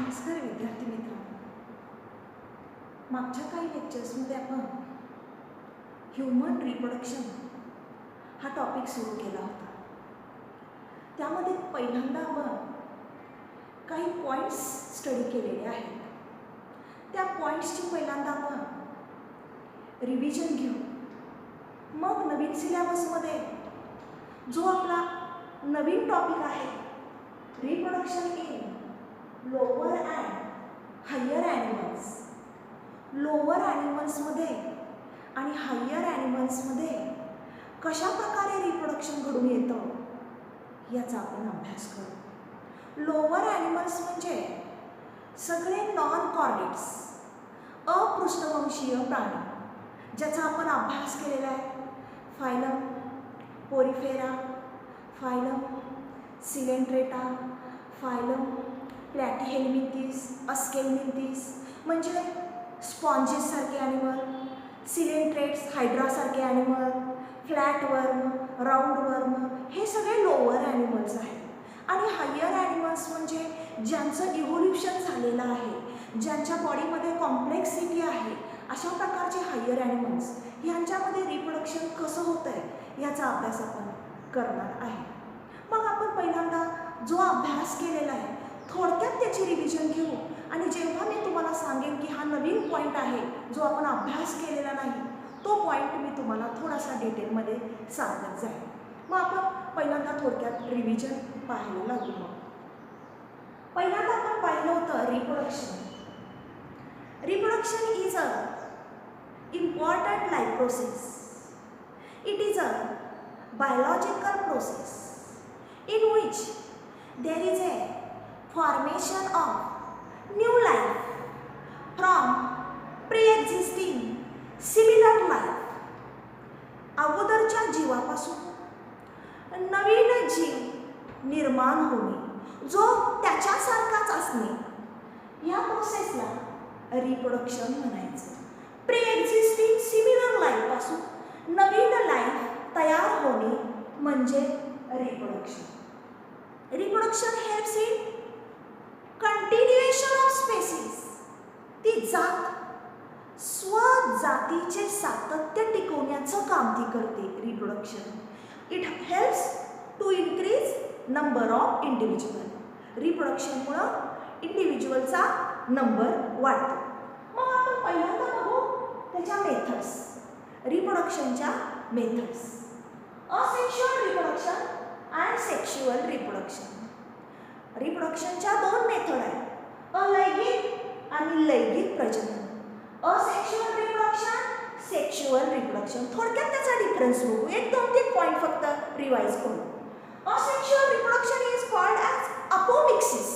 नमस्कार विद्यार्थी मित्रांनो, मागच्या काही लेक्चर्समध्ये आपण ह्यूमन रिप्रोडक्शन हा टॉपिक सुरू केला होता. त्यामध्ये पहिल्यांदा आपण काही पॉईंट्स स्टडी केलेले आहेत. त्या पॉईंट्सची पहिल्यांदा आपण रिव्हिजन घेऊ. मग नवीन सिलेबसमध्ये जो आपला नवीन टॉपिक आहे reproduction in lower and higher animals, lower ॲनिमल्समध्ये आणि हायर ॲनिमल्समध्ये कशा प्रकारे रिप्रोडक्शन घडून येतं याचा आपण अभ्यास करू. लोअर ॲनिमल्स म्हणजे सगळे नॉन कॉर्डेट्स, अपृष्ठवंशीय प्राणी ज्याचा आपण अभ्यास केलेला आहे. Phylum Porifera, phylum Coelenterata, phylum Platyhelminthes, Aschelminthes म्हणजे स्पॉन्जेस सारखे ॲनिमल, सिलेंट्रेट्स हायड्रासारखे ॲनिमल, फ्लॅटवर्म, राऊंडवर्म, हे सगळे लोअर ॲनिमल्स आहेत. आणि हायर ॲनिमल्स म्हणजे ज्यांचं इव्होल्युशन झालेलं आहे, ज्यांच्या बॉडीमध्ये कॉम्प्लेक्सिटी आहे, अशा प्रकारचे हायर ॲनिमल्स. ह्यांच्यामध्ये रिप्रोडक्शन कसं होतं आहे याचा अभ्यास आपण करणार आहे. मग आपण पहिल्यांदा जो अभ्यास केलेला आहे थोडक्यात त्याची रिव्हिजन घेऊ आणि जेव्हा मी तुम्हाला सांगेन की हा नवीन पॉईंट आहे जो आपण अभ्यास केलेला नाही, तो पॉईंट मी तुम्हाला थोडासा डिटेलमध्ये सांगत जाईल. मग आपण पहिल्यांदा थोडक्यात रिव्हिजन पाहायला लागू. मग पहिल्यांदा आपण पाहिलं होतं reproduction. Reproduction is a important life process. It is a biological process in which there is a formation of new life from pre-existing similar life. अगोदरच्या जीवापासून नवीन जीव निर्माण होणे जो त्याच्यासारखाच असणे, या प्रोसेसला रिप्रोडक्शन म्हणायचं. प्री एक्झिस्टिंग सिमिलर लाईफपासून नवीन लाईफ तयार होणे म्हणजे reproduction. Reproduction helps in continuation of species. ती जात स्वजातीचे सातत्य टिकवण्याचं काम ती करते. Reproduction it helps to increase number of individual. रिप्रोडक्शनमुळं इंडिव्हिज्युअलचा नंबर वाढतो. मग आपण पहिल्यांदा बघू त्याच्या मेथड्स, रिप्रोडक्शनच्या methods. Asexual reproduction and sexual reproduction. रिप्रोडक्शनच्या दोन मेथड आहेत, अलैंगिक आणि लैंगिक प्रजनन. Asexual reproduction, sexual reproduction. थोडक्यात त्याचा डिफरन्स बघू. एक दोन तीन पॉईंट फक्त रिवाइज करू. Asexual reproduction is called as apomixis.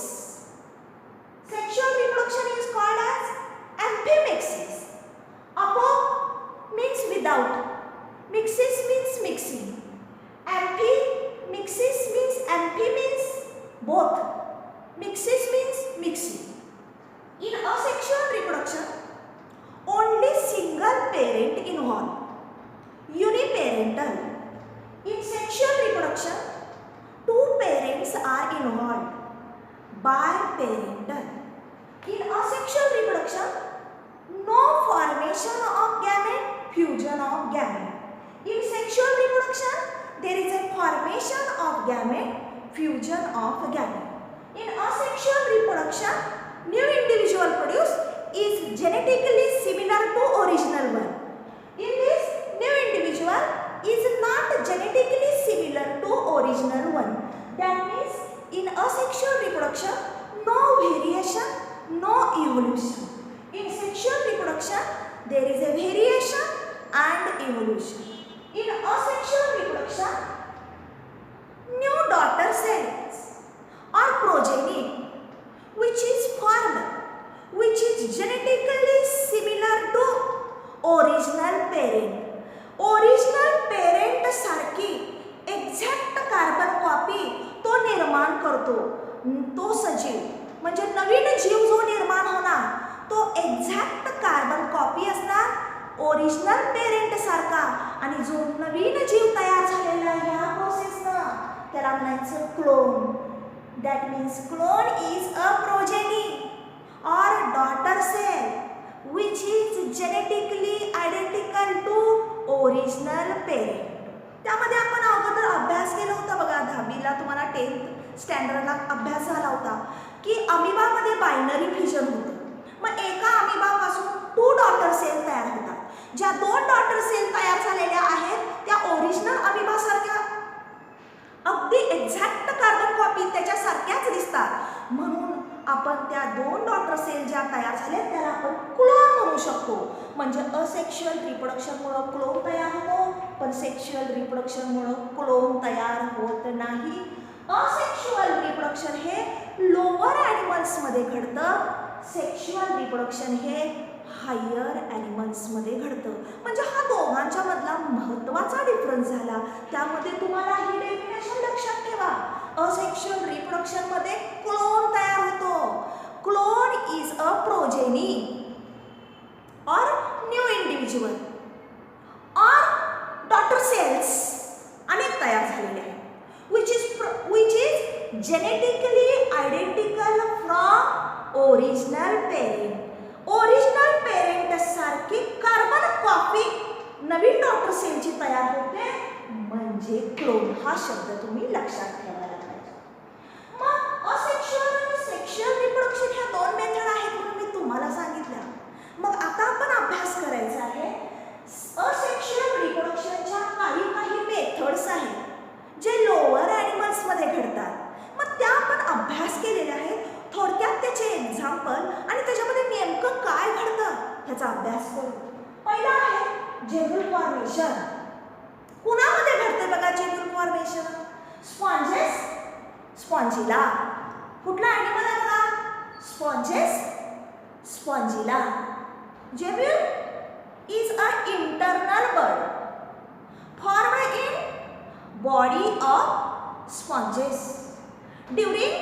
Sexual reproduction is called as amphimixis. Apo means without, mixis means mixing, amphimixis means amphi means both, mixis means mixing. In asexual reproduction, only single parent involved, uniparental. In sexual reproduction, two parents are involved, biparental. In asexual reproduction, no formation of gamete, fusion of gamete. In sexual reproduction, there is a formation of gamete, fusion of gamete. In asexual reproduction, new individual produced is genetically similar to original one. In this, new individual is not genetically similar to original one. That means, in asexual reproduction, no variation, no evolution. In sexual reproduction, there is a variation and evolution. In asexual reproduction, new daughter cells or progeny which is formed, which is genetically similar to original parent. Original parent सारखी exact carbon copy तो निर्माण करतो. तो सजीव म्हणजे नवीन जीव जो निर्माण होणार तो एक्झॅक्ट कार्बन कॉपी असणार ओरिजिनल पेरेंट सारखा. आणि जो नवीन जीव तयार झालेला आहे ह्या प्रोसेसनं त्याला म्हणायचं clone. That means clone is a progeny. or daughter cell which is genetically identical to original parent. त्यामध्ये आपण अगोदर अभ्यास केला होता बघा, 10वीला तुम्हाला 10th स्टँडर्डला अभ्यास झाला होता की अमिबामध्ये बायनरी फ्युजन होतं. मग एका अमिबापासून 2 डॉटर सेल तयार होतात. ज्या 2 डॉटर सेल तयार झालेल्या आहेत त्या ओरिजिनल अमिबासारख्या अगदी एक्झॅक्ट कार्बन कॉपी त्याच्यासारख्याच दिसतात. म्हणून आपण त्या 2 डॉटर सेल ज्या तयार झाल्या त्याला आपण क्लोन म्हणू शकतो. म्हणजे असेक्शुअल रिप्रोडक्शनमुळे क्लोन तयार होतो, पण सेक्शुअल रिप्रोडक्शनमुळे क्लोन तयार होत नाही. असेक्शुअल रिप्रोडक्शन हे लोअर ॲनिमल्समध्ये घडतं, सेक्शुअल रिप्रोडक्शन हे हायर ॲनिमल्समध्ये घडतं. म्हणजे हा दोघांच्या मधला महत्त्वाचा डिफरन्स झाला. त्यामध्ये तुम्हाला ही डेफिनेशन लक्षात ठेवा. असेक्शुअल रिप्रोडक्शनमध्ये क्लोन तयार होतो. Clone is a progeny or new individual or daughter cells अनेक तयार झालेले आहेत which is genetically identical from original parent. Original parent सारखी कार्बन कॉपी नवीन डॉटर सेलची तयार होते, म्हणजे क्लोन. हा शब्द तुम्ही लक्षात ठेवायला पाहिजे. मग असेक्शुअल आणि सेक्शुअल रिप्रोडक्शन ह्या 2 मेथड आहेत म्हणून मी तुम्हाला सांगितल्या. मग आता आपण अभ्यास करायचा आहे असेक्शुअल रिप्रोडक्शनच्या काही मेथड्स आहेत जे लोअर ॲनिमल्समध्ये घडतात. मग त्या आपण अभ्यास केलेल्या आहेत. थोडक्यात त्याचे एक्झाम्पल आणि त्याच्यामध्ये नेमकं काय घडतं ह्याचा अभ्यास करू. पहिला आहे जेबुल फॉर्मेशन. कुणामध्ये घडते बघा जेबुल फॉर्मेशन? Sponges, Spongilla. कुठला ॲनिमल आहे बघा? Sponges, Spongilla. Jebule is an internal bud formed in body of sponges during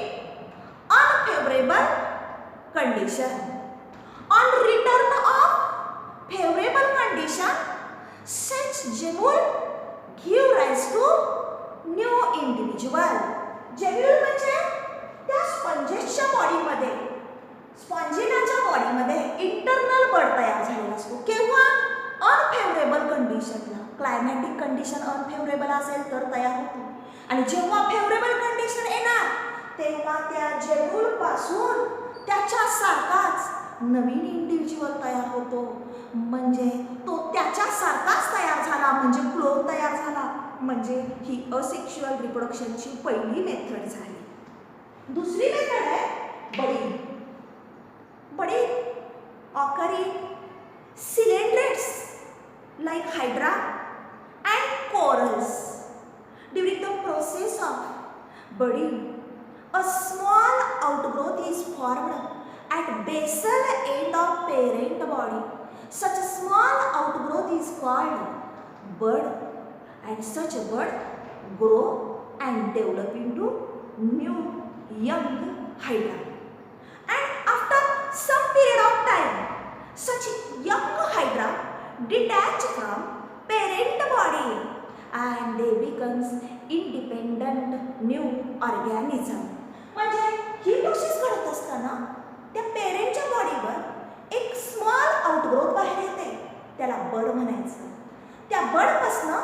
unfavorable condition. On return of favorable condition, such jebule give rise to new individual. Jebule म्हणजे त्या स्पॉन्जेसच्या बॉडीमध्ये, स्पॉन्जिलाच्या बॉडीमध्ये internal बड तयार झालेला असतो. केव्हा? अनफेवरेबल कंडिशनला. क्लायमॅटिक कंडिशन अनफेवरेबल असेल तर तयार होतो. आणि जेव्हा फेवरेबल कंडिशन येणार तेव्हा त्या जेबुलपासून त्याच्यासारखाच नवीन इंडिव्हिज्युअल तयार होतो. म्हणजे तो त्याच्यासारखाच तयार झाला, म्हणजे क्लोन तयार झाला. म्हणजे ही असेक्शुअल रिप्रोडक्शनची पहिली मेथड झाली. दुसरी मेथड आहे budding. Budding occur in cylindrids like hydra and corals. During the process of budding, a small outgrowth is formed at basal end of parent body. Such a small outgrowth is called bud, and such a bud grow and develop into new young hydra. And after some period of time, such young hydra detach from parent body and they becomes independent new organism. म्हणजे ही process घडत असताना त्या पेरेंटच्या बॉडीवर एक small outgrowth बाहेर येते, त्याला बड म्हणायचं. त्या बडपासनं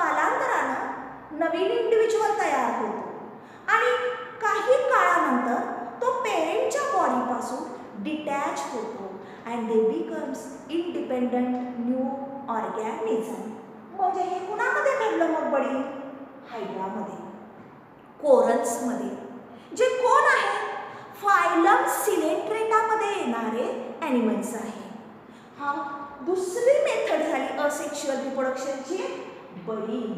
कालांतरानं नवीन इंडिव्हिज्युअल तयार होतो आणि काही काळानंतर तो पेरेंटच्या बॉडीपासून डिटॅच होतो and they becomes independent new organism. म्हणजे हे कुणामध्ये घडलं मग बडी? हायड्रामध्ये, कोरल्समध्ये. जे कोण आहे? फायलम सिलेंट्रेटामध्ये येणारे ॲनिमल्स आहे. हा दुसरी मेथड झाली असेक्शुअल रिप्रोडक्शनची, बडिंग,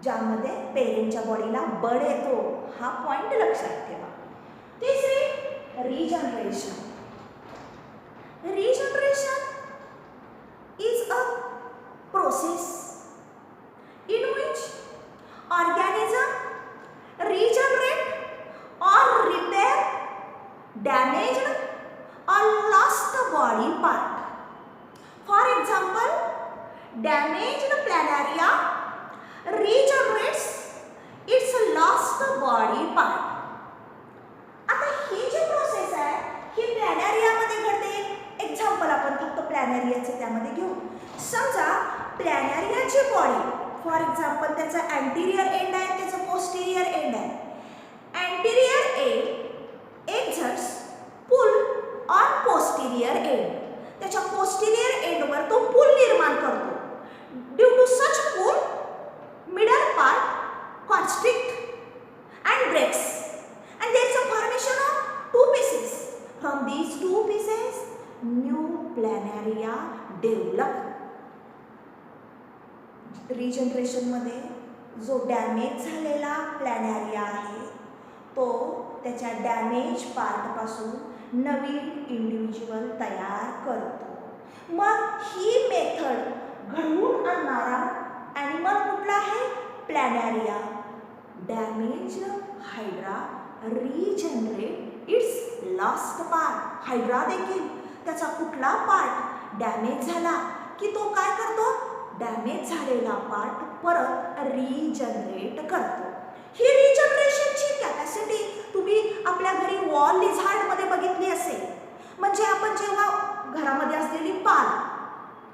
ज्यामध्ये पेरेंटच्या बॉडीला बड येतो. हा पॉइंट लक्षात ठेवा. तिसरी regeneration. Regeneration is a process in which organism regenerate or repair damaged or lost body part. For example, damaged planaria regenerates its lost body part. आता ही जी प्रोसेस आहे ही पण त्याचा अँटिरियर एंड आहे, त्याचा पोस्टेरियर एंड आहे. Anterior end exerts pull on posterior end. त्याच्या posterior एंडवर तो पुल निर्माण करतो. Due to such pull middle part constrict and breaks, and there is a formation of two pieces. From these two pieces new planaria develop. Regeneration मध्ये जो damage झालेला प्लॅनॅरिया आहे तो त्याच्या डॅमेज पार्ट पासून नवीन इंडिव्हिज्युअल तयार करतो. मग ही मेथड घडवून आणणारा ॲनिमल कुठला आहे? Planaria. Damaged hydra regenerate its last part. Hydra देखील त्याचा कुठला पार्ट डॅमेज झाला की तो काय करतो? डॅमेज झालेला पार्ट परत रिजनरेट करतो. ही रिजनरेशनची कॅपॅसिटी तुम्ही आपल्या घरी वॉल लिझार्डमध्ये बघितली असेल. म्हणजे आपण जेव्हा घरामध्ये असलेली पाल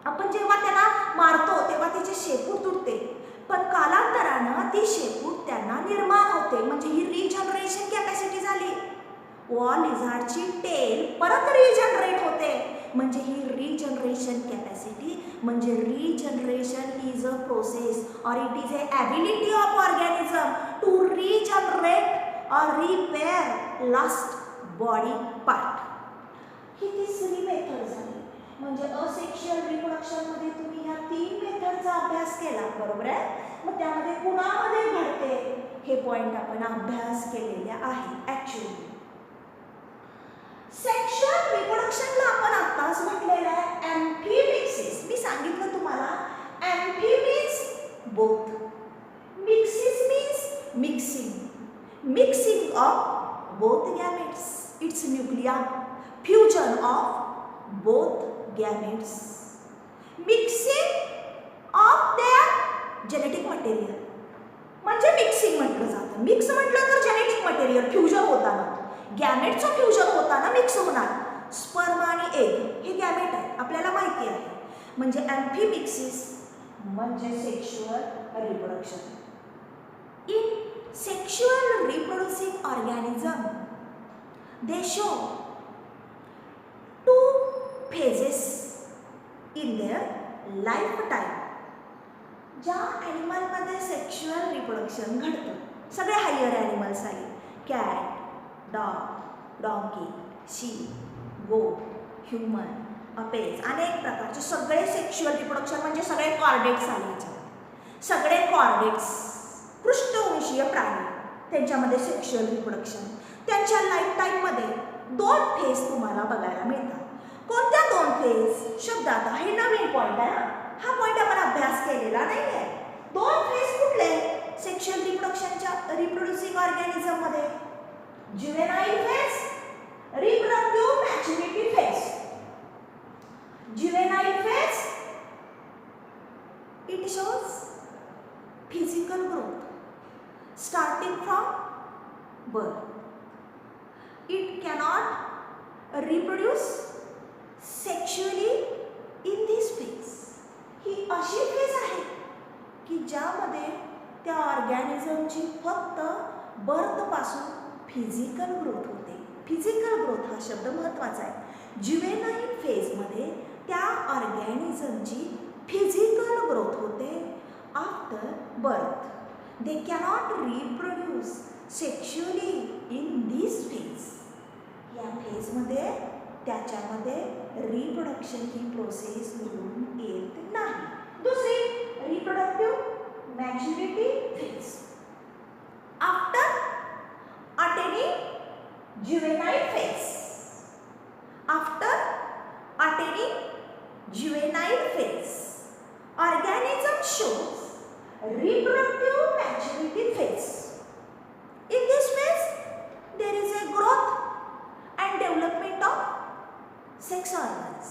आपण जेव्हा त्यांना मारतो तेव्हा तिचे शेपूट तुटते, पण कालांतरानं ती शेपूट त्यांना निर्माण होते. म्हणजे ही रिजनरेशन कॅपॅसिटी झाली. वॉल लिझार्डची टेल परत रिजनरेट होते. म्हणजे ही रिजनरेशन कॅपॅसिटी म्हणजे रिजनरेशन इज अ प्रोसेस और it is a ability of organism to regenerate और रिपेअर लॉस्ट बॉडी पार्ट. ही तिसरी मेथड झाली. म्हणजे असेक्शुअल रिप्रोडक्शनमध्ये तुम्ही ह्या 3 मेथडचा अभ्यास केला, बरोबर आहे. मग त्यामध्ये कुणामध्ये घडते हे पॉइंट आपण अभ्यास केलेले आहेत. ॲक्च्युअली सेक्शुअल रिप्रोडक्शनला आपण आत्ताच म्हटलेलं आहे ॲम्फिमिक्सिस. मी सांगितलं तुम्हाला amphi means both, mixis means mixing of both gametes. It's nuclear fusion of both gametes, mixing of their genetic material. म्हणजे मिक्सिंग म्हटलं जातं. मिक्स म्हटलं तर जेनेटिक मटेरियल फ्युजन होताना, गॅमेटचं फ्युजन होताना मिक्स होणार. स्पर्म आणि एग हे गॅमेट आहे, आपल्याला माहिती आहे. म्हणजे ॲम्फिमिक्सिस म्हणजे sexual reproduction. In sexual reproducing organism they show 2 phases in their lifetime. ज्या ॲनिमलमध्ये सेक्शुअल रिप्रोडक्शन घडतं, सगळे हायर ॲनिमल्स आहेत. कॅट, डॉग, डॉंकी, शीप, गोट, ह्युमन, अपेज, अनेक प्रकारचे सगळे सेक्शुअल रिप्रोडक्शन म्हणजे सगळे कॉर्डेट्स आले याच्यात. सगळे कॉर्डेट्स पृष्ठवंशीय प्राणी, त्यांच्यामध्ये सेक्शुअल रिप्रोडक्शन. त्यांच्या लाईफ टाईममध्ये 2 फेज तुम्हाला बघायला मिळतात. कोणत्या 2 फेज? शब्दात हे नवीन पॉईंट आहे. हा पॉईंट आपण अभ्यास केलेला नाही आहे. 2 फेज कुठले सेक्शुअल रिप्रोड्युसिंग ऑर्गॅनिझममध्ये? Juvenile phase, reproductive maturity phase. Juvenile phase it shows physical growth starting from birth. It cannot reproduce sexually in this phase. ही अशी फेज आहे की ज्यामध्ये त्या ऑर्गॅनिझमची फक्त बर्थपासून फिजिकल ग्रोथ होते. फिजिकल ग्रोथ हा शब्द महत्त्वाचा आहे. ज्युवेनाइल फेजमध्ये त्या ऑर्गॅनिझमची फिजिकल ग्रोथ होते after birth. They cannot reproduce sexually in this phase. या फेजमध्ये त्याच्यामध्ये रिप्रोडक्शन ही प्रोसेस घडून येत नाही. दुसरी reproductive maturity phase. After attaining juvenile phase. After attaining juvenile phase, organism shows reproductive maturity phase. In this phase, there is a growth and development of sex organs.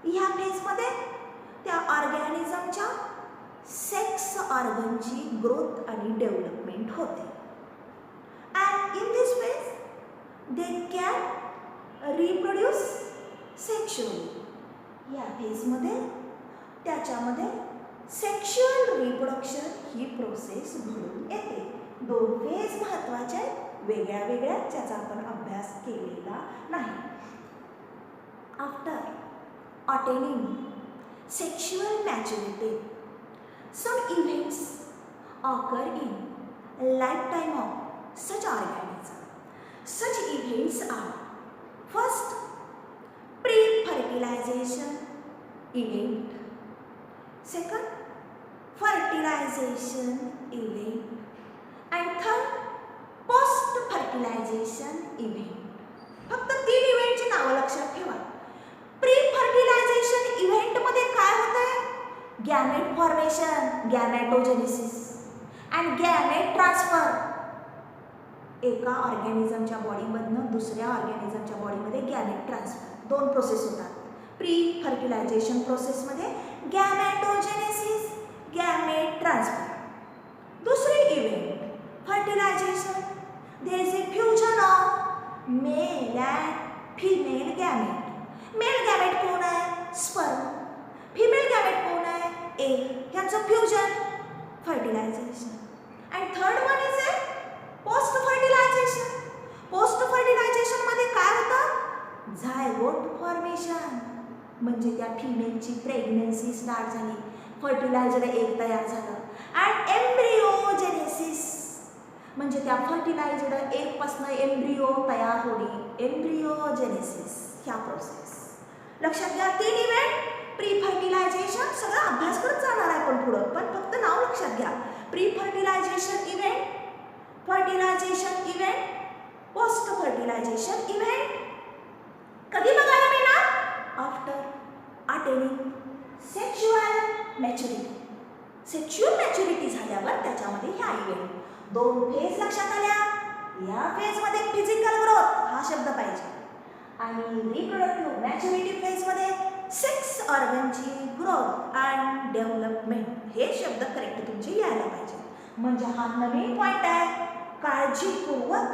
या फेजमध्ये त्या ऑर्गॅनिझमच्या सेक्स ऑर्गनची ग्रोथ आणि development होते. And in this phase they can reproduce sexually. या फेजमध्ये त्याच्यामध्ये sexual reproduction ही process घडून येते. 2 फेज महत्त्वाचे आहेत, वेगळ्या वेगळ्या, ज्याचा आपण अभ्यास केलेला नाही. After attaining sexual maturity, some events occur in lifetime of such organism. Such events are: first, pre-fertilization event; second, fertilization event; and third, post-fertilization event. फक्त 3 इव्हेंटची नावं लक्षात ठेवा. प्री फर्टिलायझेशन इव्हेंट मध्ये काय होतंय? Gamete formation, gametogenesis and gamete transfer. एका ऑर्गॅनिझमच्या बॉडीमधनं दुसऱ्या ऑर्गॅनिझमच्या बॉडीमध्ये गॅमेट ट्रान्सफर 2 प्रोसेस होतात. प्री फर्टिलायझेशन प्रोसेसमध्ये गॅमेटोजेनेसिस, गॅमेट ट्रान्सफर. दुसरी event fertilisation, there is a fusion of male and female gamete. Male gamete कोण आहे? स्पर्म. फिमेल गॅमेट कोण आहे? एग. यांचं fusion, fertilisation. And third one is a post fertilisation. Post fertilisation मध्ये काय होतं? Zygote formation, म्हणजे त्या फिमेलची प्रेग्नन्सी स्टार्ट झाली, फर्टिलायझर एग तयार झालं. अँड एम्ब्रिओजेनेसिस, म्हणजे त्या फर्टिलायझर एगपासून एम्ब्रिओ तयार होणे, एम्ब्रिओजेनेसिस ह्या प्रोसेस. लक्षात घ्या, 3 इव्हेंट. प्री फर्टिलायझेशन सगळा अभ्यास करत जाणार आहे पण पुढं, पण फक्त नाव लक्षात घ्या. Pre fertilisation event, fertilisation event, post fertilisation event. कधी बघायला मिळणार? After attaining sexual maturity. Sexual maturity झाल्यावर त्याच्यामध्ये ह्या इव्हेंट. 2 फेज लक्षात आल्या. या फेजमध्ये फिजिकल ग्रोथ हा शब्द पाहिजे आणि रिप्रोडक्टिव्ह मॅच्युरिटी फेजमध्ये सेक्स ऑर्गनची ग्रोथ अँड डेव्हलपमेंट हे शब्द करेक्ट तुमचे यायला पाहिजे. म्हणजे हा नवीन पॉईंट आहे. काळजीपूर्वक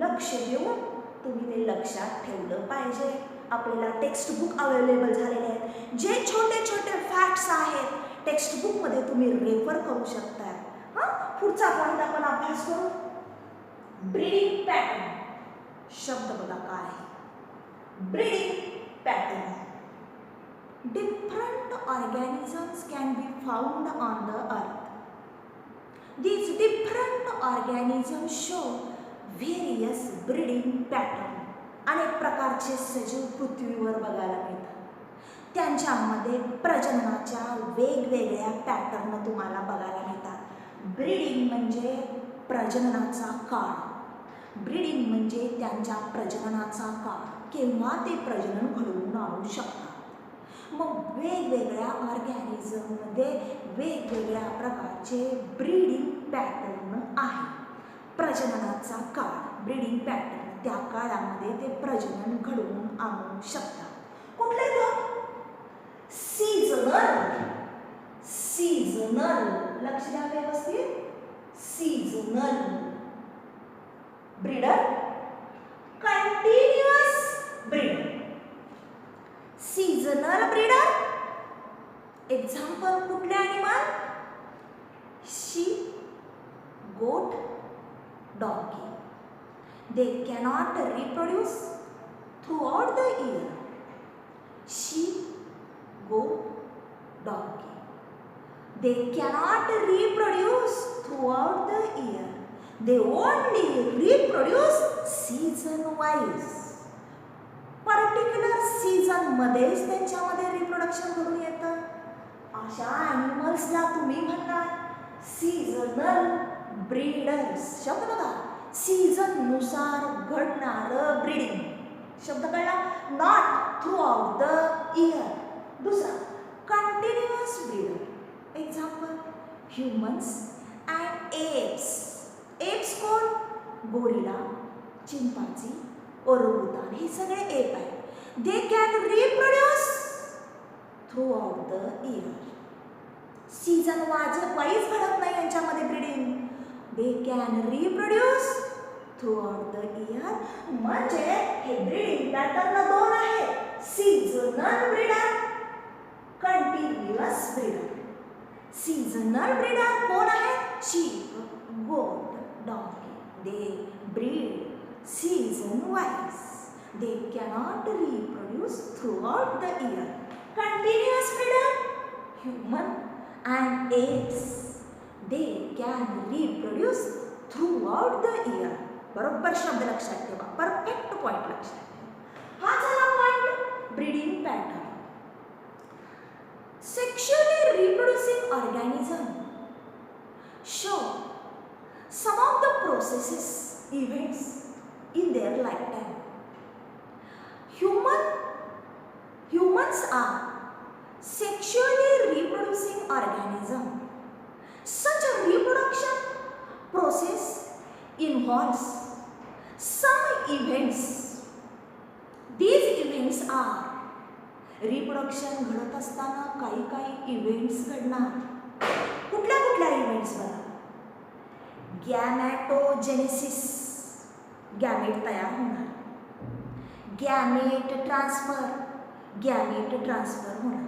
लक्ष देऊन तुम्ही ते लक्षात ठेवलं पाहिजे. आपल्याला टेक्स्ट बुक अवेलेबल झालेले आहेत. जे छोटे छोटे फॅक्ट्स आहेत टेक्स्ट बुकमध्ये तुम्ही रेफर करू शकता. पुढचा पॉईंट आपण अभ्यास करू. Breeding pattern. शब्द बघा काय आहे. Breeding pattern. Different organisms can be found on the earth. These different organisms show various breeding pattern. अनेक प्रकारचे सजीव पृथ्वीवर बघायला मिळतात. त्यांच्यामध्ये प्रजननाच्या वेगवेगळ्या पॅटर्न तुम्हाला बघायला मिळतात. ब्रीडिंग म्हणजे प्रजननाचा काळ. ब्रीडिंग म्हणजे त्यांच्या प्रजननाचा काळ, केव्हा ते प्रजनन घडवून आणू शकतात. मग वेगवेगळ्या ऑर्गॅनिझममध्ये वेगवेगळ्या प्रकारचे ब्रीडिंग पॅटर्न आहे. प्रजननाचा काळ, ब्रीडिंग पॅटर्न, त्या काळामध्ये ते प्रजनन घडवून आणू शकतात. कुठले दोन? सीझनल. सीझनल लक्ष द्या व्यवस्थित. Seasonal breeder, continuous breeder. Seasonal breeder example कुठले ॲनिमल? शीप, गोट, doggy. They cannot reproduce throughout the year. Ship, गोट, doggy. They cannot reproduce throughout the year. They only reproduce season wise. Particular season मध्येच त्यांच्यामध्ये reproduction घडून येतं. अशा ॲनिमल्सला तुम्ही म्हणणार सीझनल ब्रीडर्स. शब्द बघा, सीझननुसार घडणारं ब्रीडिंग. शब्द कळला? Not throughout the year. दुसरा continuous breeder. Example humans and apes. Apes कोण? गोरिला, चिंपांझी, ओरंगुटान हे सगळे एप आहेत. They can reproduce throughout the year. Season wise घडत नाही यांच्यामध्ये breeding. They can reproduce throughout the year. म्हणजे हे ब्रीडिंग पॅटर्न 2 आहे. Seasonal breeder, continuous breeder. Seasonal breeder कोण आहेत? Sheep, goat, donkey. They breed season wise. They cannot reproduce throughout the year. Continuous breeder, human and apes. They can reproduce throughout the year. बरोबर शब्द लक्षात ठेवा. Perfect point लक्षात ठेवा. हा झाला point breeding pattern. Sexually reproducing organism show some of the processes, events in their lifetime. Humans are sexually reproducing organism. Such a reproduction process involves some events. These events are reproduction घडत असताना काही events घडणार. कुठल्या events बघा? गॅमेटोजेनेसिस, gamete तयार होणार. Gamete transfer होणार.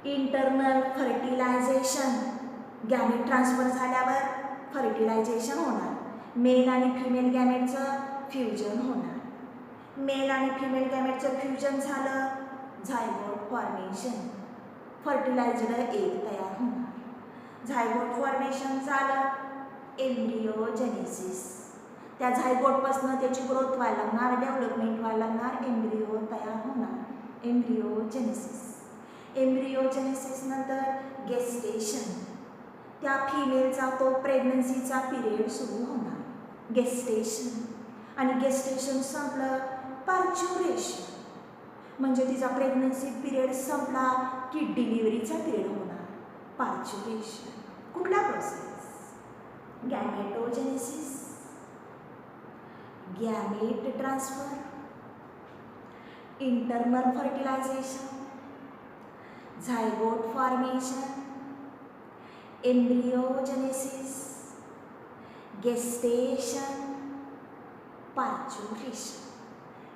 Internal fertilisation, gamete transfer झाल्यावर फर्टिलायझेशन होणार. मेल आणि फिमेल गॅमेटचं फ्युजन होणार. मेल आणि फिमेल गॅमेटचं फ्युजन झालं, झायगोट फॉर्मेशन, फर्टिलायझ्ड एग तयार होणार. झायगोट फॉर्मेशन झालं, एम्ब्रिओजेनेसिस. त्या झायगोटपासून त्याची ग्रोथ व्हायला लागणार, डेव्हलपमेंट व्हायला लागणार, एम्ब्रिओ तयार होणार. एम्ब्रिओजेनेसिस. एम्ब्रिओजेनेसिस नंतर गेस्टेशन. त्या फिमेलचा तो प्रेग्नन्सीचा पिरियड सुरू होणार, गेस्टेशन. आणि गेस्टेशन संपलं, पार्च्युरेशन. म्हणजे तिचा प्रेग्नन्सी पिरियड संपला की डिलिव्हरीचा पिरियड होणार, पार्च्युरेशन. कुठला process? Gametogenesis, gamete transfer, internal fertilisation, zygote formation, embryogenesis, gestation, parturition.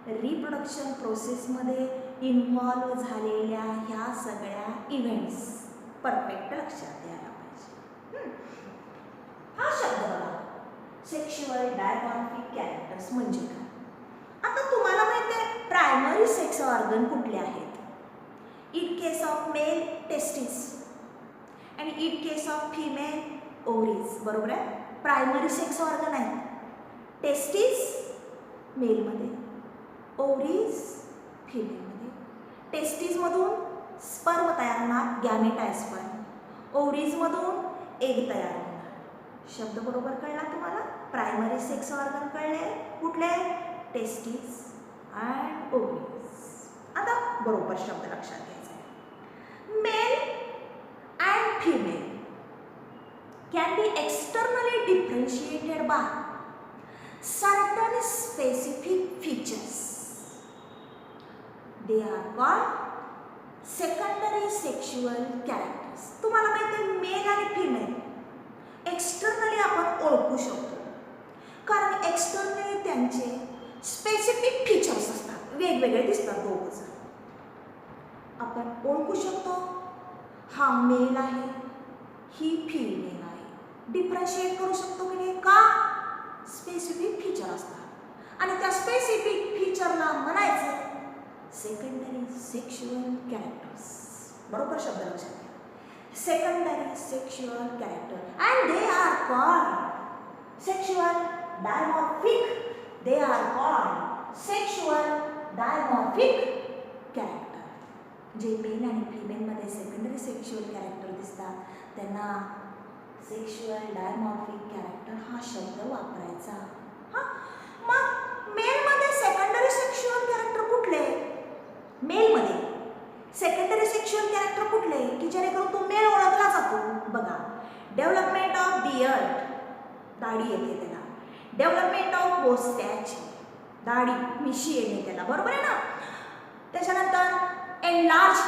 Reproduction प्रोसेसमध्ये इन्व्हॉल्व झालेल्या ह्या सगळ्या इव्हेंट्स परफेक्ट लक्षात द्यायला पाहिजे. हा शब्द बघा, सेक्शुअल डायमॉर्फिक कॅरेक्टर्स म्हणजे काय? आता तुम्हाला माहिती आहे प्रायमरी सेक्स ऑर्गन कुठले आहेत? In case of mail testis आणि इन केस ऑफ फिमेल ओव्हरीज. बरोबर आहे? प्रायमरी सेक्स ऑर्गन आहेत. टेस्टिस मेलमध्ये, ओव्हरीज फिमेलमध्ये. टेस्टिसमधून स्पर्म तयार होणार, गॅमेट आहे स्पर्म. ओव्हरीजमधून एग तयार होणार. शब्द बरोबर कळला तुम्हाला? प्रायमरी सेक्स ऑर्गन कळले कुठले? Testis and ovaries. आता बरोबर शब्द लक्षात घ्यायचा आहे. Male and female can be externally differentiated by certain specific features. They are called secondary sexual characters. तुम्हाला माहिती आहे मेल आणि फिमेल एक्सटर्नली आपण ओळखू शकतो, कारण एक्सटर्नली त्यांचे स्पेसिफिक फीचर्स असतात, वेगवेगळे दिसतात दोघंच. आपण ओळखू शकतो हा मेल आहे, ही फिमेल आहे. डिफरन्शिएट करू शकतो की नाही? का? स्पेसिफिक फीचर असतात आणि त्या स्पेसिफिक फीचरला म्हणायचं सेकंडरी सेक्शुअल कॅरेक्टर्स. बरोबर शब्द लक्षात घ्या. Secondary sexual character and they are called sexual dimorphic. They are called sexual dimorphic character. जे मेल आणि फिमेलमध्ये सेकंडरी सेक्शुअल कॅरेक्टर दिसतात त्यांना सेक्शुअल डायमॉर्फिक कॅरेक्टर हा शब्द वापरायचा. हां, मग मेलमध्ये सेकंडरी सेक्शुअल कॅरेक्टर कुठले? मेलमध्ये सेकंडरी सेक्शुअल कॅरेक्टर कुठले की जेणेकरून तो मेल ओळखला जातो? बघा, डेव्हलपमेंट ऑफ बियर्ड, दाढी येते त्याला. डेव्हलपमेंट ऑफ मोस्टॅच, दाढी मिशी येते त्याला. बरोबर आहे ना? त्याच्यानंतर एनलार्ज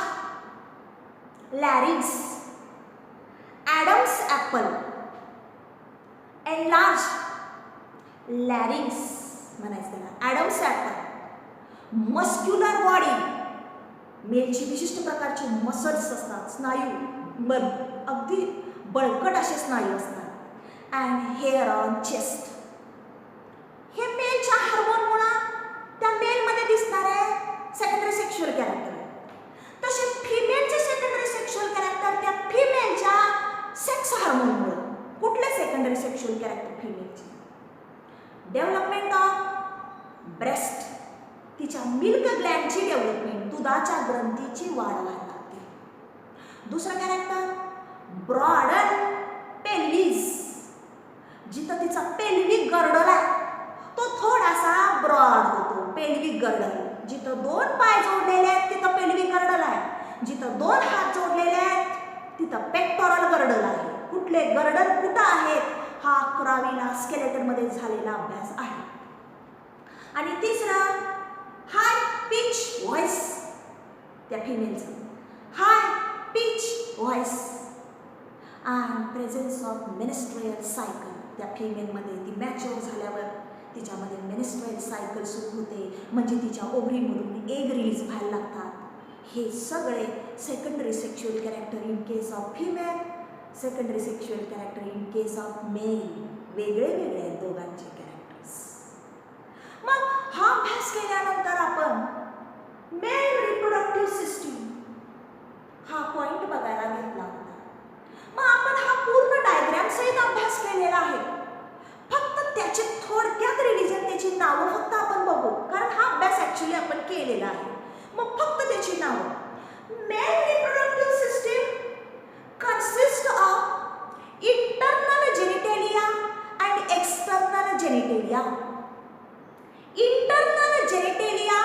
लॅरिंग्स, ॲडम्स ॲपल, एनलार्ज लॅरिंग्स म्हणायचं त्याला, ॲडम्स ॲपल. मस्क्युलर बॉडी, मेलची विशिष्ट प्रकारची मसल्स असतात, स्नायू, अगदी बळकट असे स्नायू असतात. And hair on chest. हे मेलच्या हार्मोनमुळे त्या मेलमध्ये दिसणारे सेकंडरी सेक्शुअल कॅरेक्टर. तसे फिमेलचे सेकंडरी सेक्शुअल कॅरेक्टर त्या फिमेलच्या सेक्स हार्मोनमुळे. कुठले सेकंडरी सेक्शुअल कॅरेक्टर फिमेलचे? Development of breast. तिच्या मिल्क ग्लँडची डेव्हलपमेंट, दुधाच्या ग्रंथीची वाढ व्हायला लागते. दुसरं कॅरेक्टर ब्रॉडन पेल्विस. जिथं तिचा पेल्विक गर्डल आहे तो थोडासा ब्रॉड होतो. Pelvic girdle. जिथं 2 पाय जोडलेले आहेत तिथं पेल्विक गर्डल आहे. जिथं 2 हात जोडलेले आहेत तिथं पेक्टोरल गर्डल आहे. कुठले गर्डल कुठं आहेत हा 11वीला स्केलेटनमध्ये झालेला अभ्यास आहे. आणि तिसरं हाय पिच व्हॉइस. त्या फिमेलचं high pitch voice. And presence of menstrual cycle. त्या फिमेलमध्ये ती मॅच्युअर झाल्यावर तिच्यामध्ये मेन्स्ट्रुअल सायकल सुरू होते, म्हणजे तिच्या ओव्हरीमधून एग रिलीज व्हायला लागतात. हे सगळे secondary sexual character in case of female, secondary sexual character in case of mail. वेगळे वेगळे आहेत दोघांचे कॅरेक्टर्स. मग हा अभ्यास केल्यानंतर आपण मेल रिप्रोडक्टिव्ह सिस्टीम हा पॉइंट बघायला घेतला होता. मग आपण हा पूर्ण डायग्राम सहित अभ्यास केलेला आहे. फक्त त्याची थोडक्यात रिव्हिजन, त्याची नावं फक्त आपण बघू, कारण हा अभ्यास ऍक्च्युली आपण केलेला आहे. मग फक्त त्याची नावं. Male reproductive system consists of internal genitalia and external genitalia. Internal genitalia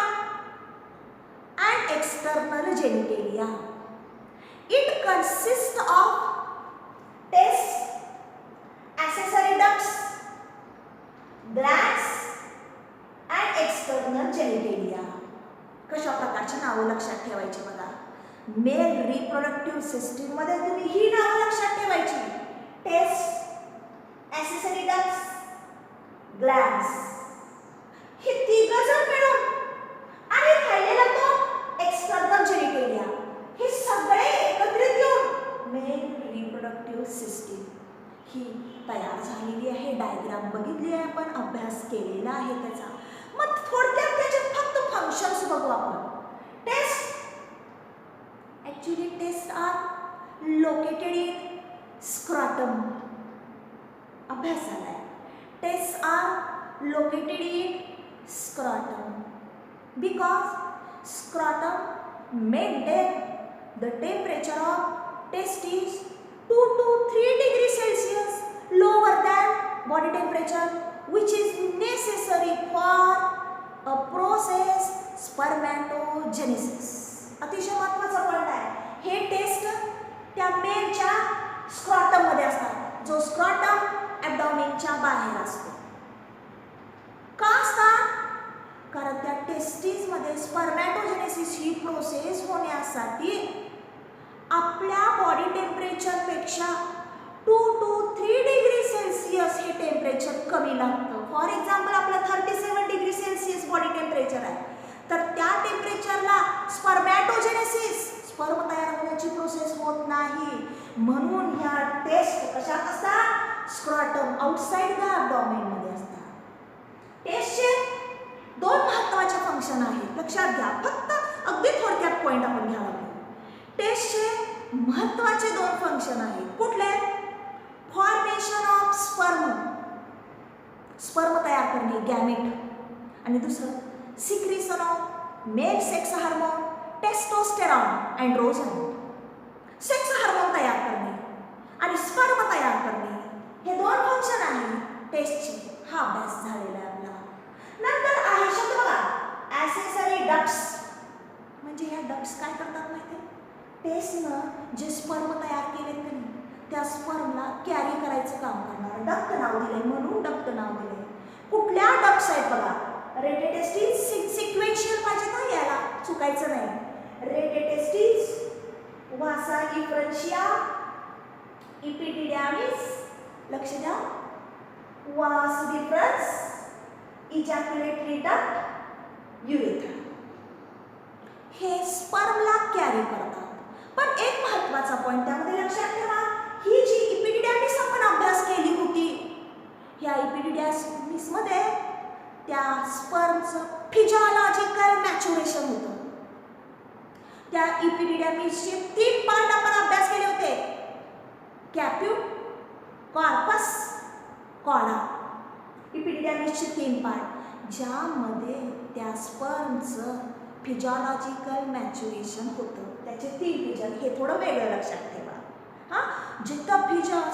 and external genitalia. It consists of testes, accessory ducts, glands and external genitalia. कशा प्रकारची नावं लक्षात ठेवायची बघा. मेल रिप्रोडक्टिव्ह सिस्टीम मध्ये तुम्ही ही नावं लक्षात ठेवायची. Test, accessory ducts, glands. हे तिघजण मिळून आणि राहिलेला तो एक्सटर्नल जेनिटेलिया. हे सगळे एकत्रित येऊन मेल रिप्रोडक्टिव्ह सिस्टीम ही तयार झालेली आहे. डायग्राम बघितली आहे आपण, अभ्यास केलेला आहे त्याचा. मग थोडक्यात त्याचे फक्त फंक्शन्स बघू आपण. Taste. Actually, tests are located in scrotum. अभ्यास झाला आहे. Tests are located in scrotum because scrotum maintain the temperature of testes 2 to 3 degrees Celsius lower than body temperature, which is necessary for a process spermatogenesis. अतिशय महत्त्वाचा point आहे. हे taste त्या मेलच्या scrotum मध्ये असतात, जो स्क्रॉटम ॲब्डॉमेनच्या बाहेर असतो. का असतात? कारण त्या टेस्टिस मध्ये स्पर्मॅटोजेनेसिस ही प्रोसेस होण्यासाठी आपल्या बॉडी टेम्परेचर पेक्षा 2 to 3 डिग्री सेल्सिअस हे टेम्परेचर कमी लागतं. फॉर एक्झाम्पल आपलं 37 डिग्री सेल्सिअस बॉडी टेम्परेचर आहे, तर त्या टेम्परेचरला स्पर्मॅटोजेनेसिस, स्पर्म तयार होण्याची प्रोसेस होत नाही. म्हणून ह्या टेस्ट कशात असतात? स्क्रॉटम आउटसाइड द ॲब्डॉमेन मध्ये असतात. टेस्टचे 2 महत्त्वाचे फंक्शन आहेत, लक्षात घ्या. फक्त अगदी थोडक्यात पॉइंट आपण घ्यावा. टेस्टचे महत्त्वाचे 2 फंक्शन आहेत. कुठले? फॉर्मेशन ऑफ स्पर्म, स्पर्म तयार करणे, गॅमेट. आणि दुसरं secretion of male sex hormone testosterone androgen. Sex hormone तयार करणे आणि स्पर्म तयार करणे हे 2 फंक्शन आहेत टेस्टचे. हा अभ्यास झालेला आहे आपला. नंतर आहे शब्द बघा ॲक्सेसरी डक्ट्स. म्हणजे ह्या डक्ट्स काय करतात माहिती आहे? टेस्टनं जे स्पर्म तयार केलेत की नाही त्या स्पर्मला कॅरी करायचं काम करणार डक्ट नाव दिलंय, म्हणून डक्ट नाव दिलंय. कुठल्या डक्ट्स आहेत बघा? रेटेटेस्टिस सिक्वेन्शियल पाहिजे ना, याला चुकायचं नाही. रेटेटेस्टिस, वासा इफ्रन्शिया, इपिडिडॅमिस, लक्ष द्या, वास डिफरन्स, इजॅक्युलेटरी डक्ट, युरेथ्रा. हे स्पर्मला कॅरी करतात. पण एक महत्त्वाचा पॉईंट त्यामध्ये लक्षात ठेवा, ही जी इपिडिडॅमिस आपण अभ्यास केली होती, या इपिडिडॅमिसमध्ये त्या स्पर्मचं फिजिओलॉजिकल मॅच्युरेशन होतं. त्या इपिडिडॅमिसचे 3 पार्ट आपण अभ्यास केले होते, कॅप्यूट, कॉर्पस, कॉडा. इपिडिडॅमिसचे 3 पार्ट, ज्यामध्ये त्या स्पर्मचं फिजिओलॉजिकल मॅच्युरेशन होतं. त्याचे 3 फिजन, हे थोडं वेगळं लक्षात ठेवा. जिथं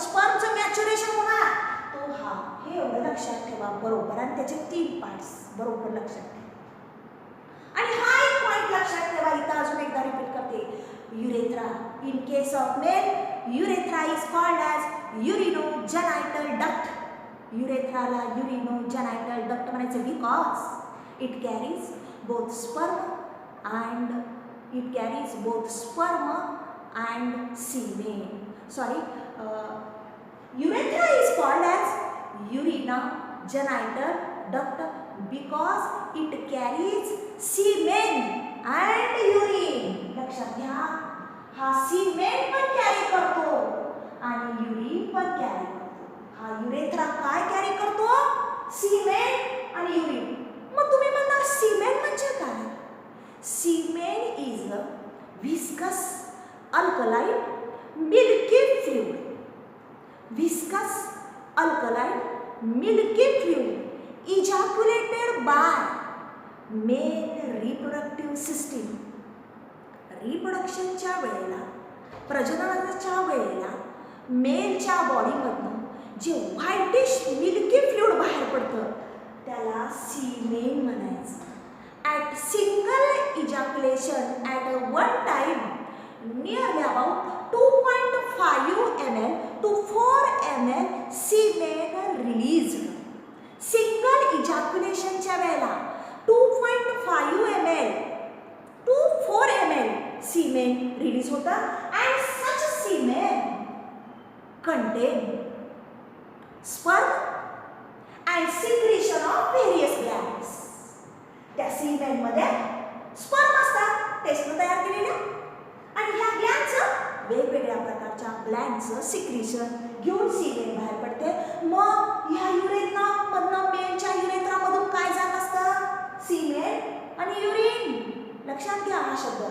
स्पर्मचं मॅच्युरेशन होणार तो हे एवढं लक्षात ठेवा बरोबर, आणि त्याचे 3 पार्ट्स बरोबर लक्षात ठेवा. आणि हा एक पॉइंट लक्षात ठेवा, इथं अजून एकदा रिपीट करते, urethra. In case of male, urethra is called as urinogenital duct. युरेथ्राला युरिनोजेनायटल डक्ट म्हणायचं because it carries both sperm and semen. Sorry, urethra is called as urinogenital duct because it carries semen and urine. लक्षात घ्या, हा सीमेन पण carry करतो आणि urine पण कॅरी करतो. हा युरेथ्रा काय कॅरी करतो? सीमेन आणि युरिन. मग तुम्ही म्हणणार सीमेन म्हणजे काय? Semen is a viscous alkaline milky fluid. Viscous alkaline milky fluid ejaculated by male reproductive system. रिप्रोडक्शनच्या वेळेला, प्रजननाच्या वेळेला मेलच्या बॉडीमधून जे व्हाईटिश मिल्की फ्लुइड बाहेर पडतं त्याला सीमेन म्हणायचं. At single ejaculation at one time nearly about 2.5 ml to 4 ml सीमेन रिलीज्ड. सिंगल इजॅक्युलेशनच्या वेळेला 2.5 ml to 4 ml सीमेन रिलीज होतं. अँड सच सीमेन contain sperm and secretion of various glands. त्या सीमेन मध्ये स्पर्म असतात, टेस्टनं तयार केलेल्या, आणि ह्या ग्लॅंडचं वेगवेगळ्या प्रकारच्या ग्लॅंडचं सिक्रेशन घेऊन सीमेन बाहेर पडते. मग ह्या युरेथ्रामधनं, मेलच्या युरेथ्रामधून काय जात असतं? सीमेन आणि युरिन. लक्षात घ्या हा शब्द,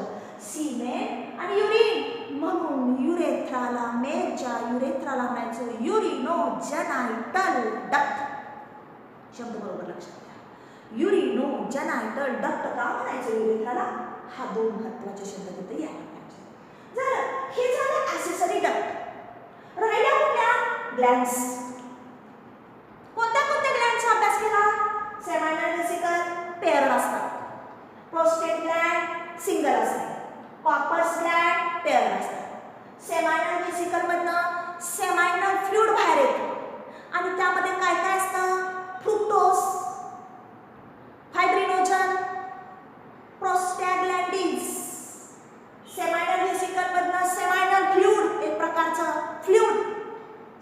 सीमेन आणि युरिन. म्हणून युरेथ्राला, मेलच्या युरेथ्राला म्हणायचं युरिनोजेनायटल डक्ट. शब्द बरोबर लक्षात घ्या, युरिनोजेनायटल डक्ट का म्हणायचं युरेथ्राला? हा 2 महत्त्वाचे शब्द तिथे यायला पाहिजे. झालं, हे झालं ॲक्सेसरी डक्ट. राहिल्या कुठल्या? ग्लॅंड्स. कोणत्या ग्लॅंडचा अभ्यास केला? सेमायनल व्हेसिकल पेअर्ड असतात, प्रोस्टेट ग्लॅंड सिंगल असते, कॉर्पस ग्लॅंड पेअर्ड असतात. सेमायनल व्हेसिकल मधनं सेमायनल फ्लुइड बाहेर येतो आणि त्यामध्ये काय काय असतं? Fructose, fibrinogen, प्रोस्टॅग्लॅंडिन्स. सेमायनल व्हेसिकल मधनं सेमायनल फ्लुइड, एक प्रकारचं फ्लुइड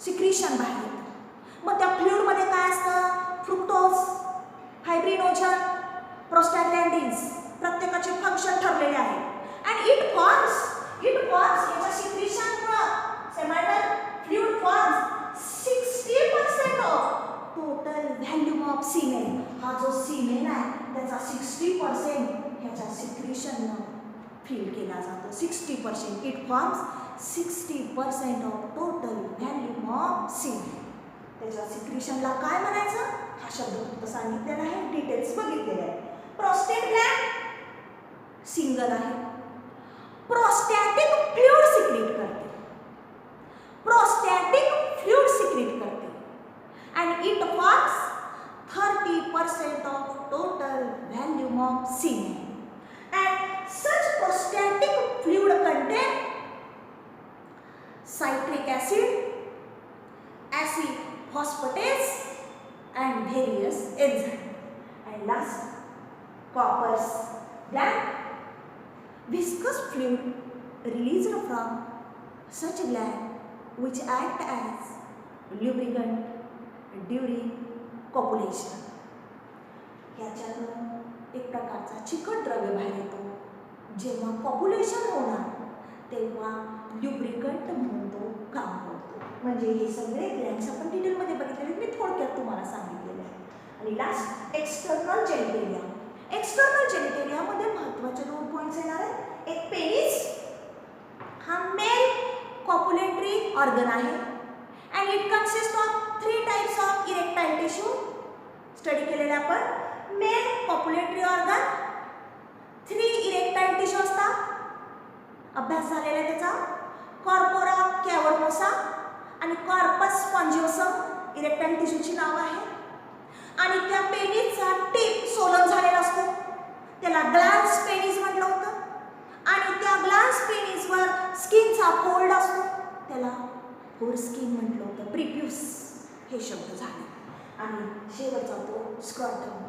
सिक्रेशन बाहेर येतं. मग त्या फ्लुइड मध्ये काय असतं? Fructose, fibrinogen, prostaglandins. प्रत्येकाचे फंक्शन ठरलेले आहे. अँड इट फॉर्म्स याच्या सिक्रेशनमुळे seminal fluid forms 60% of total volume of semen. हा जो सीमेन आहे त्याचा 60% ह्याच्या सिक्रेशननं फिल केला जातो. 60%. It forms 60% of total volume of सीमेन. त्याच्या सिक्रेशनला काय म्हणायचं? हा शब्द फक्त सांगितलेला आहे, डिटेल्स बघितलेले आहे. प्रोस्टेट ग्लॅंड सिंगल आहे, प्रोस्टॅटिक फ्लुइड सिक्रेट करते, and it forms 30% of total volume of semen. And such prostatic fluid contain citric acid, acid phosphatase, and various enzymes. And last, Copper's gland. Viscous fluid released from such gland which act as lubricant during copulation. याच्यातून एक प्रकारचा चिकट द्रव्य बाहेर येतो. जेव्हा कॉप्युलेशन होणार तेव्हा ल्युब्रिकंट म्हणून तो काम करतो. म्हणजे हे सगळे ग्लँड्स आपण डिटेलमध्ये बघितलेले, मी थोडक्यात तुम्हाला सांगितलेले आहे. आणि लास्ट एक्सटर्नल जेनिटेलिया. एक्सटर्नल जेनिटेलियामध्ये महत्त्वाचे 2 पॉईंट्स येणार आहेत. एक पेनिस, हा मेल कॉप्युलेटरी ऑर्गन आहे and it consist of 3 types of erectile tissue. Study केलेले आपण. Male copulatory organ, 3 erectile tissue असतात, अभ्यास झालेला आहे त्याचा. कॉर्पोरा कॅव्हर्नोसा आणि कॉर्पस स्पॉन्जिओसम इरेक्टाईल टिश्यूची नाव आहे. आणि त्या पेनिसचा टिप सोलन झालेला असतो, त्याला ग्लॅन्स पेनिस म्हटलं होतं. आणि त्या ग्लॅन्स पेनिसवर स्किनचा फोल्ड असतो, त्याला फोर स्किन म्हटलं होतं. प्रिप्यूस हे शब्द झाले. आणि शेवटचा तो scrotum.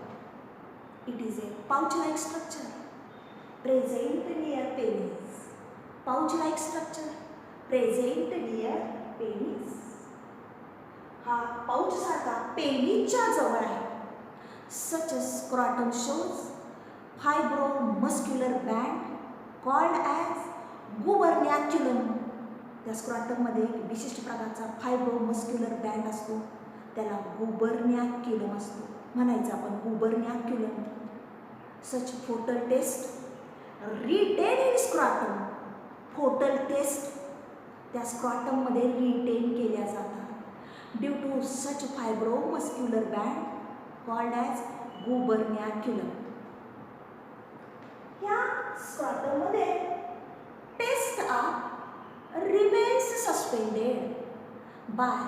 It is a pouch like structure present near penis. Pouch like structure present near penis. हा पाउच सारखा पेनिसच्या जवळ आहे. Such scrotum shows fibromuscular band called as gubernaculum. त्या स्क्रॉटममध्ये एक विशिष्ट प्रकारचा फायब्रोमस्क्युलर बँड असतो, त्याला गुबर्नॅक्युलम असतो. म्हणायचं आपण gubernaculum. Such foetal test retain in scrotum. Foetal test त्या स्क्रॉटममध्ये रिटेन केल्या जातात due to such fibromuscular band called as gubernaculum. या स्क्रॉटममध्ये test remains suspended by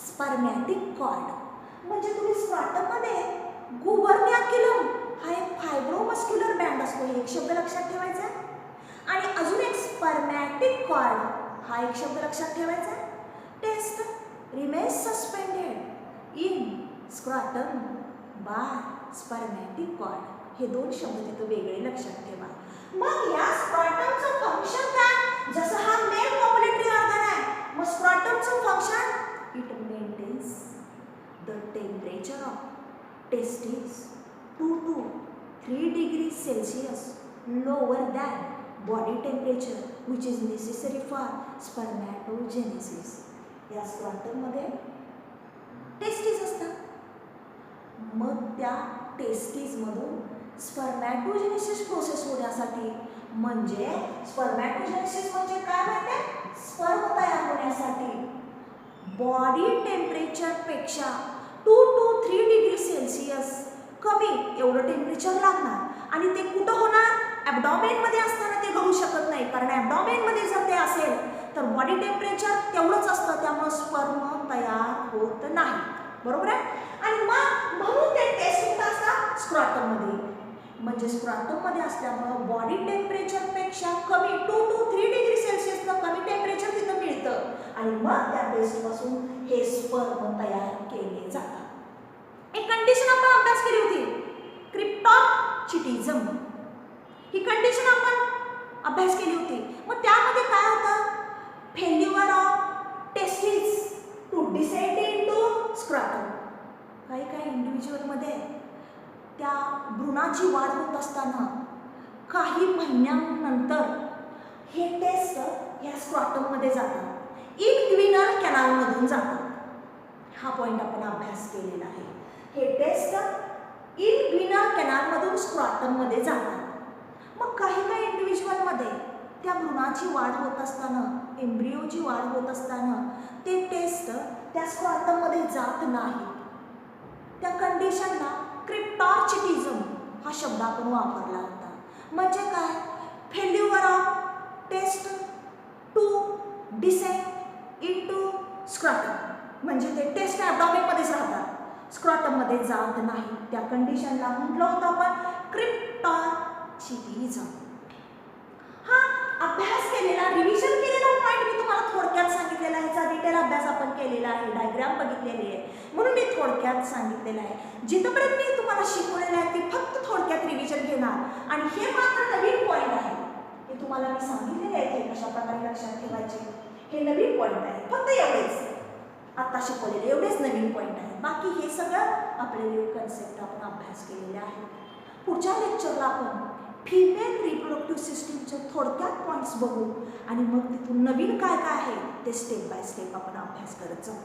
spermatic cord. म्हणजे तुम्ही स्क्रॉटममध्ये गुबर्नॅक्युलम हा एक फायब्रोमस्क्युलर बँड असतो, हे एक शब्द लक्षात ठेवायचा. आणि अजून एक स्पर्मॅटिक कॉर्ड हा एक शब्द लक्षात ठेवायचा. Test remains suspended in scrotum by spermatic cord. हे 2 शब्द तिथं वेगळे लक्षात ठेवा. मग या स्क्रॉटमचं फंक्शन काय? जसं हा मेल कॉप्युलेटरी ऑर्गन आहे, मग स्क्रॉटमचं function it maintains the temperature of testis 2 to 3 degrees Celsius lower than body temperature which is necessary for spermatogenesis. या स्क्रॉटममध्ये टेस्टिस असतात. मग त्या टेस्टिसमधून स्पर्मॅटोजेनेसिस प्रोसेस होण्यासाठी, म्हणजे स्पर्मॅटोजेनेसिस म्हणजे काय माहिती आहे? स्पर्म तयार होण्यासाठी बॉडी टेम्परेचरपेक्षा 2 to 3 डिग्री सेल्सिअस कमी एवढं टेम्परेचर लागणार. आणि ते कुठं होणार? ॲब्डॉमेनमध्ये असताना ते घडू शकत नाही, कारण ॲब्डॉमेनमध्ये जर ते असेल तर बॉडी टेम्परेचर तेवढंच असतं, त्यामुळे स्पर्म तयार होत नाही. बरोबर आहे. आणि मग म्हणून ते टेस्ट कुठं असतात? स्क्रॉटममध्ये. म्हणजे स्क्रॉटममध्ये असल्यामुळं बॉडी टेम्परेचरपेक्षा कमी 2 to 3 डिग्री सेल्सिअसचं कमी टेम्परेचर तिथं मिळतं. आणि मग त्या टेस्टपासून हे स्पर्म तयार केले जातात. एक कंडिशन आपण अभ्यास केली होती, क्रिप्टॉर्चिटिझम. ही कंडिशन आपण अभ्यास केली होती. मग त्यामध्ये काय होतं? Failure of testis to descend into scrotum. काही इंडिव्हिज्युअलमध्ये त्या भ्रूणाची वाढ होत असताना काही महिन्यानंतर हे टेस्ट या स्क्रॉटममध्ये जातात, इन्ग्विनल कॅनालमधून जातात. हा पॉईंट आपण अभ्यास केलेला आहे. हे टेस्ट इन्ग्विनल कॅनालमधून स्क्रॉटममध्ये जातात. मग काही इंडिव्हिज्युअलमध्ये त्या भ्रूणाची वाढ होत असताना, एम्ब्रिओची वाढ होत असताना ते टेस्ट त्या स्क्रॉटममध्ये जात नाही. त्या कंडिशनला क्रिप्टॉर्चिटिझम हा शब्द आपण वापरला होता. म्हणजे काय? Failure of test to descend into scrotum. म्हणजे ते टेस्ट ॲब्डॉमेनमध्येच राहतात, स्क्रॉटममध्ये जात नाही. त्या कंडिशनला म्हटलं होतं आपण क्रिप्टॉर्चिटिझम. हा अभ्यास केलेला, रिव्हिजन केलेला पॉईंट मी तुम्हाला थोडक्यात सांगितलेला आहे. याचा डिटेल अभ्यास आपण केलेला आहे, डायग्राम बघितलेली आहे, म्हणून मी थोडक्यात सांगितलेलं आहे. जिथपर्यंत मी तुम्हाला शिकवलेलं आहे ते फक्त थोडक्यात रिव्हिजन घेणार. आणि हे मात्र नवीन पॉईंट आहे, हे तुम्हाला मी सांगितलेले आहे की कशा प्रकारे लक्षात ठेवायचे. हे नवीन पॉईंट आहे, फक्त एवढेच आता शिकवलेले एवढेच नवीन पॉईंट आहे. बाकी हे सगळं आपले कन्सेप्ट आपण अभ्यास केलेले आहे. पुढच्या लेक्चरला आपण फिमेल रिप्रोडक्टिव्ह सिस्टीमचे थोडक्यात पॉईंट्स बघू आणि मग तिथून नवीन काय काय आहे ते स्टेप बाय स्टेप आपण अभ्यास करत जाऊ.